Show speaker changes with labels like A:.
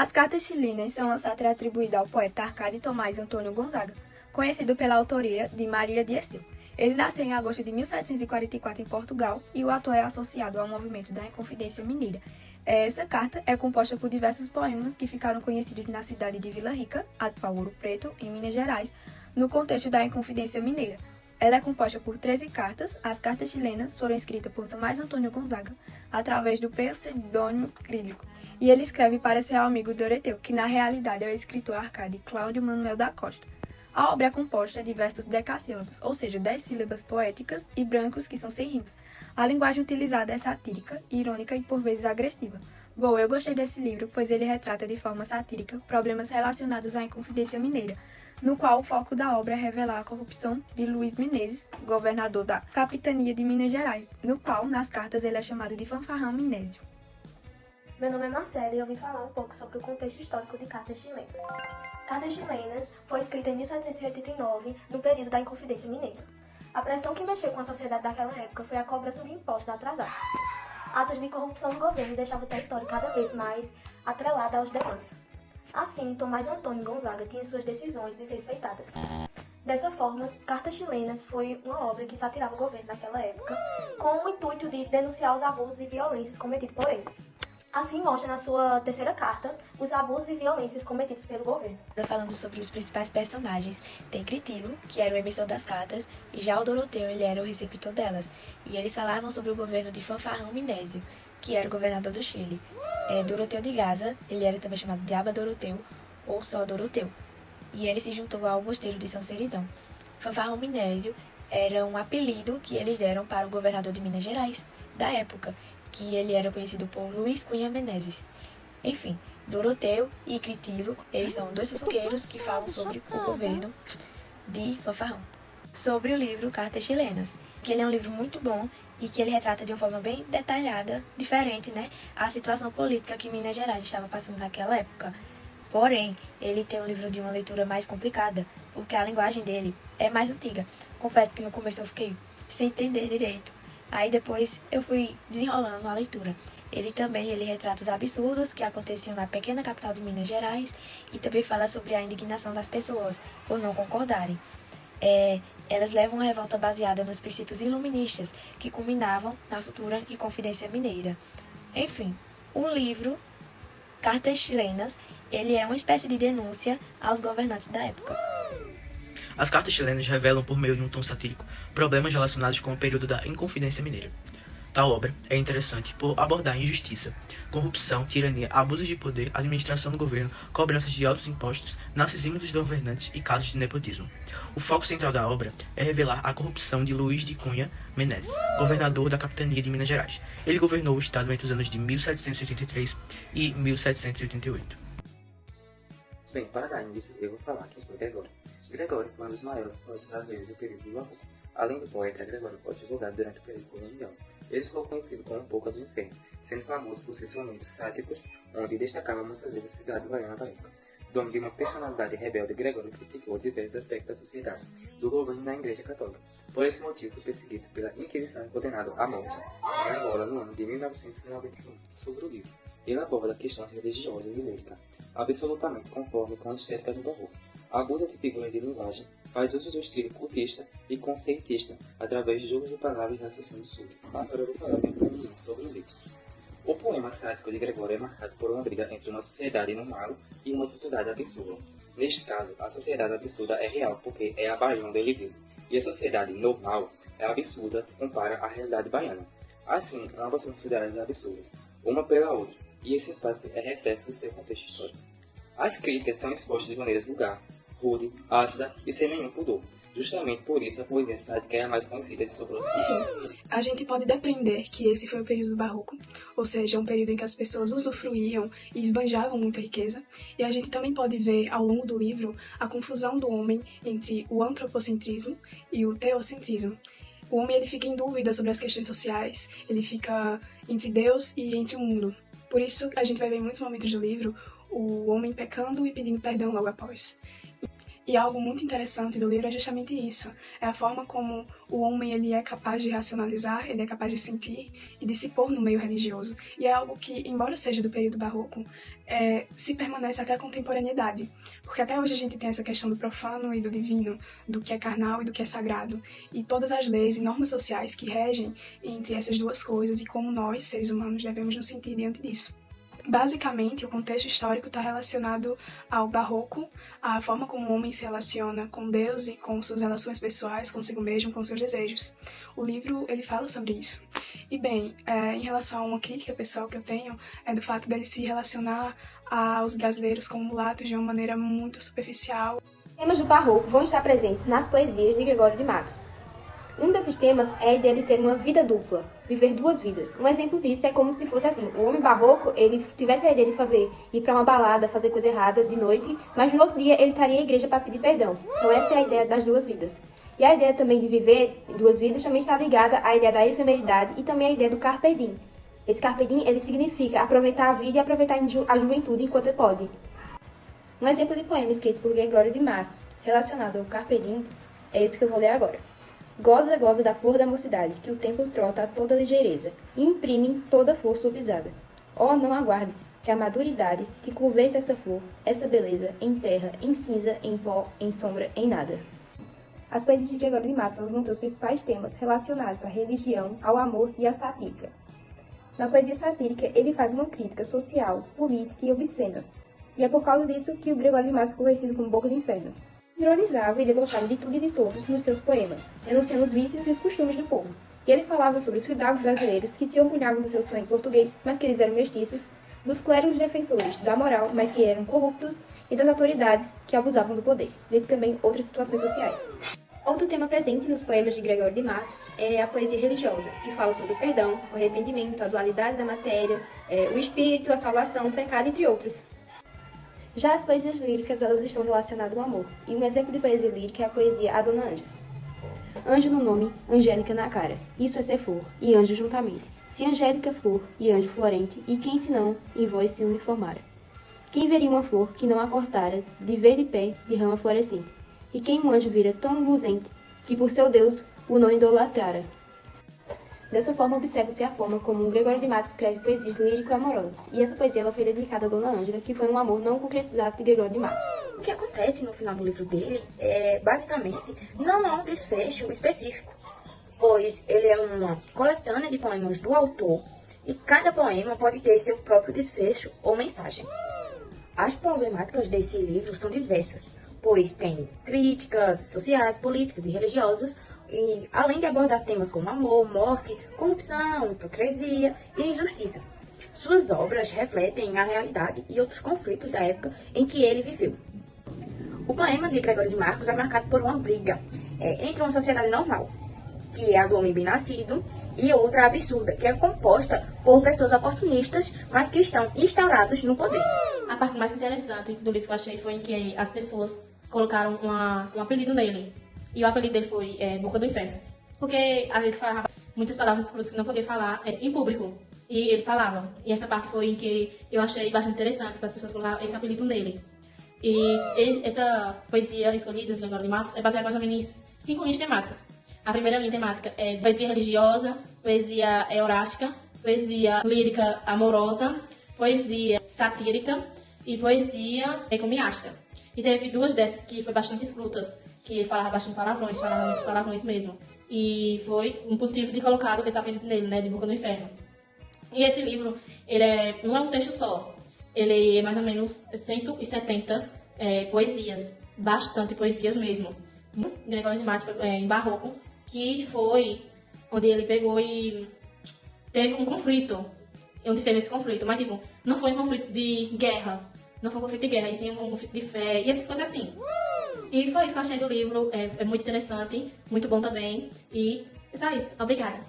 A: As cartas chilenas são uma sátira atribuída ao poeta Arcade Tomás Antônio Gonzaga, conhecido pela autoria de Maria de Estil. Ele nasceu em agosto de 1744 em Portugal e o ator é associado ao movimento da Inconfidência Mineira. Essa carta é composta por diversos poemas que ficaram conhecidos na cidade de Vila Rica, atual Ouro Preto, em Minas Gerais, no contexto da Inconfidência Mineira. Ela é composta por 13 cartas. As cartas chilenas foram escritas por Tomás Antônio Gonzaga, através do pseudônimo Crílico, e ele escreve para seu amigo Doroteu, que na realidade é o escritor Arcade Cláudio Manuel da Costa. A obra é composta de versos decassílabos, ou seja, 10 sílabas poéticas e brancos que são sem rimas. A linguagem utilizada é satírica, irônica e por vezes agressiva. Bom, eu gostei desse livro, pois ele retrata de forma satírica problemas relacionados à Inconfidência Mineira, no qual o foco da obra é revelar a corrupção de Luiz Menezes, governador da capitania de Minas Gerais, no qual, nas cartas, ele é chamado de Fanfarrão Minésio.
B: Meu nome é Marcela e eu vim falar um pouco sobre o contexto histórico de Cartas Chilenas. Cartas Chilenas foi escrita em 1789, no período da Inconfidência Mineira. A pressão que mexeu com a sociedade daquela época foi a cobrança de impostos atrasados. Atos de corrupção do governo deixavam o território cada vez mais atrelado aos demais. Assim, Tomás Antônio Gonzaga tinha suas decisões desrespeitadas. Dessa forma, Cartas Chilenas foi uma obra que satirava o governo naquela época, com o intuito de denunciar os abusos e violências cometidos por eles. Assim mostra na sua terceira carta os abusos e violências cometidos pelo governo.
A: Falando sobre os principais personagens, tem Critilo, que era o emissor das cartas, e já o Doroteu, ele era o receptor delas. E eles falavam sobre o governo de Fanfarrão Minésio, que era o governador do Chile. Doroteu de Gaza, ele era também chamado de Aba Doroteu, ou só Doroteu. E ele se juntou ao mosteiro de São Seridão. Fanfarrão Minésio era um apelido que eles deram para o governador de Minas Gerais, da época, que ele era conhecido por Luiz Cunha Menezes. Enfim, Doroteu e Critilo, eles são dois fofoqueiros que falam sobre o governo de Fanfarrão. Sobre o livro Cartas Chilenas, que ele é um livro muito bom e que ele retrata de uma forma bem detalhada, diferente, a situação política que Minas Gerais estava passando naquela época. Porém, ele tem um livro de uma leitura mais complicada, porque a linguagem dele é mais antiga. Confesso que no começo eu fiquei sem entender direito. Aí depois eu fui desenrolando a leitura. Ele retrata os absurdos que aconteciam na pequena capital de Minas Gerais e também fala sobre a indignação das pessoas por não concordarem. Elas levam uma revolta baseada nos princípios iluministas que culminavam na futura Inconfidência Mineira. Enfim, o livro Cartas Chilenas, ele é uma espécie de denúncia aos governantes da época.
C: As cartas chilenas revelam, por meio de um tom satírico, problemas relacionados com o período da Inconfidência Mineira. Tal obra é interessante por abordar injustiça, corrupção, tirania, abusos de poder, administração do governo, cobranças de altos impostos, narcisismo dos governantes e casos de nepotismo. O foco central da obra é revelar a corrupção de Luiz de Cunha Menezes, governador da capitania de Minas Gerais. Ele governou o estado entre os anos de 1783 e 1788.
D: Bem, para dar início, eu vou falar quem foi Gregório. Gregório foi um dos maiores poetas brasileiros do período do Barroco. Além do poeta, Gregório foi advogado durante o período colonial. Ele ficou conhecido como Boca do Inferno, sendo famoso por seus sonetos sáticos, onde destacava muitas vezes a cidade baiana da época. Dono de uma personalidade rebelde, Gregório criticou diversos aspectos da sociedade, do governo da Igreja Católica. Por esse motivo, foi perseguido pela Inquisição e condenado à morte em Angola no ano de 1991. Sobre o livro, ele aborda questões religiosas e líricas, absolutamente conforme com a estética do Barroco. Abusa de figuras de linguagem, faz uso do estilo cultista e conceitista através de jogos de palavras e raciocínio súbito. Agora eu vou falar minha opinião sobre o livro. O poema sático de Gregório é marcado por uma briga entre uma sociedade normal e uma sociedade absurda. Neste caso, a sociedade absurda é real porque é a Bahia onde ele vive, e a sociedade normal é absurda se compara à realidade baiana. Assim, ambas são consideradas absurdas, uma pela outra, e esse impasse é reflexo do seu contexto histórico. As críticas são expostas de maneira vulgar, rude, ácida e sem nenhum pudor. Justamente por isso a poesia sática é a mais conhecida de sua produção.
E: A gente pode depreender que esse foi o período barroco, ou seja, um período em que as pessoas usufruíam e esbanjavam muita riqueza, e a gente também pode ver ao longo do livro a confusão do homem entre o antropocentrismo e o teocentrismo. O homem ele fica em dúvida sobre as questões sociais, ele fica entre Deus e entre o mundo. Por isso a gente vai ver em muitos momentos do livro o homem pecando e pedindo perdão logo após. E algo muito interessante do livro é justamente isso. É a forma como o homem ele é capaz de racionalizar, ele é capaz de sentir e de se pôr no meio religioso. E é algo que, embora seja do período barroco, se permanece até a contemporaneidade. Porque até hoje a gente tem essa questão do profano e do divino, do que é carnal e do que é sagrado. E todas as leis e normas sociais que regem entre essas duas coisas e como nós, seres humanos, devemos nos sentir diante disso. Basicamente, o contexto histórico está relacionado ao barroco, à forma como o homem se relaciona com Deus e com suas relações pessoais, consigo mesmo, com seus desejos. O livro, ele fala sobre isso. E bem, em relação a uma crítica pessoal que eu tenho, é do fato dele se relacionar aos brasileiros como mulatos de uma maneira muito superficial.
F: Temas do barroco vão estar presentes nas poesias de Gregório de Matos. Um desses temas é a ideia de ter uma vida dupla, viver duas vidas. Um exemplo disso é como se fosse assim, o homem barroco, ele tivesse a ideia de ir para uma balada, fazer coisa errada de noite, mas no outro dia ele estaria à igreja para pedir perdão. Então essa é a ideia das duas vidas. E a ideia também de viver duas vidas também está ligada à ideia da efemeridade e também à ideia do carpe diem. Esse carpe diem, ele significa aproveitar a vida e aproveitar a juventude enquanto pode. Um exemplo de poema escrito por Gregório de Matos, relacionado ao carpe diem, é esse que eu vou ler agora. Goza, goza da flor da mocidade, que o tempo trota a toda ligeireza, e imprime em toda flor sua pisada. Oh, não aguardes, que a maduridade te converta essa flor, essa beleza, em terra, em cinza, em pó, em sombra, em nada. As poesias de Gregório de Matos vão ter os principais temas relacionados à religião, ao amor e à satírica. Na poesia satírica, ele faz uma crítica social, política e obscenas, e é por causa disso que o Gregório de Matos ficou conhecido como Boca do Inferno. Ironizava e debochava de tudo e de todos nos seus poemas, denunciando os vícios e os costumes do povo. E ele falava sobre os fidalgos brasileiros que se orgulhavam do seu sangue português, mas que eles eram mestiços, dos clérigos defensores da moral, mas que eram corruptos, e das autoridades que abusavam do poder, dentre também outras situações sociais. Outro tema presente nos poemas de Gregório de Matos é a poesia religiosa, que fala sobre o perdão, o arrependimento, a dualidade da matéria, o espírito, a salvação, o pecado, entre outros. Já as poesias líricas, elas estão relacionadas ao amor, e um exemplo de poesia lírica é a poesia A Dona Ângela. Anjo no nome, Angélica na cara, isso é ser flor, e anjo juntamente. Se Angélica flor, e anjo florente, e quem senão em vós se uniformara. Quem veria uma flor que não a cortara, de verde pé, de rama florescente? E quem um anjo vira tão luzente, que por seu Deus o não idolatrara? Dessa forma, observa-se a forma como Gregório de Matos escreve poesias lírico-amorosas, e essa poesia ela foi dedicada a Dona Ângela, que foi um amor não concretizado de Gregório de Matos.
G: O que acontece no final do livro dele basicamente, não há um desfecho específico, pois ele é uma coletânea de poemas do autor, e cada poema pode ter seu próprio desfecho ou mensagem. As problemáticas desse livro são diversas, pois tem críticas sociais, políticas e religiosas, e além de abordar temas como amor, morte, corrupção, hipocrisia e injustiça. Suas obras refletem a realidade e outros conflitos da época em que ele viveu. O poema de Gregório de Matos é marcado por uma briga entre uma sociedade normal, que é a do homem bem-nascido, e outra absurda, que é composta por pessoas oportunistas, mas que estão instaurados no poder.
H: A parte mais interessante do livro que eu achei foi em que as pessoas colocaram um apelido nele. E o apelido dele foi Boca do Inferno. Porque às vezes falava muitas palavras escuras que não podia falar em público. E ele falava. E essa parte foi em que eu achei bastante interessante para as pessoas colocarem esse apelido nele. E essa poesia escolhida, Gregório de Matos, é baseada mais ou menos em 5 linhas temáticas. A primeira linha temática é poesia religiosa, poesia eurástica, poesia lírica amorosa, poesia satírica e poesia encomiástica. E teve 2 dessas que foi bastante escrutas, que falava bastante palavrões, falava muitos palavrões mesmo. E foi um motivo de colocar esse apelido nele, né, de Boca do Inferno. E esse livro, ele não é um texto só, ele é mais ou menos 170 poesias, bastante poesias mesmo. Gregório de Matos em barroco, que foi onde ele pegou e teve um conflito, onde teve esse conflito, mas tipo, não foi um conflito de guerra, não foi um conflito de guerra, e sim um conflito de fé, e essas coisas assim. E foi isso que eu achei do livro, é muito interessante, muito bom também, e é só isso, obrigada.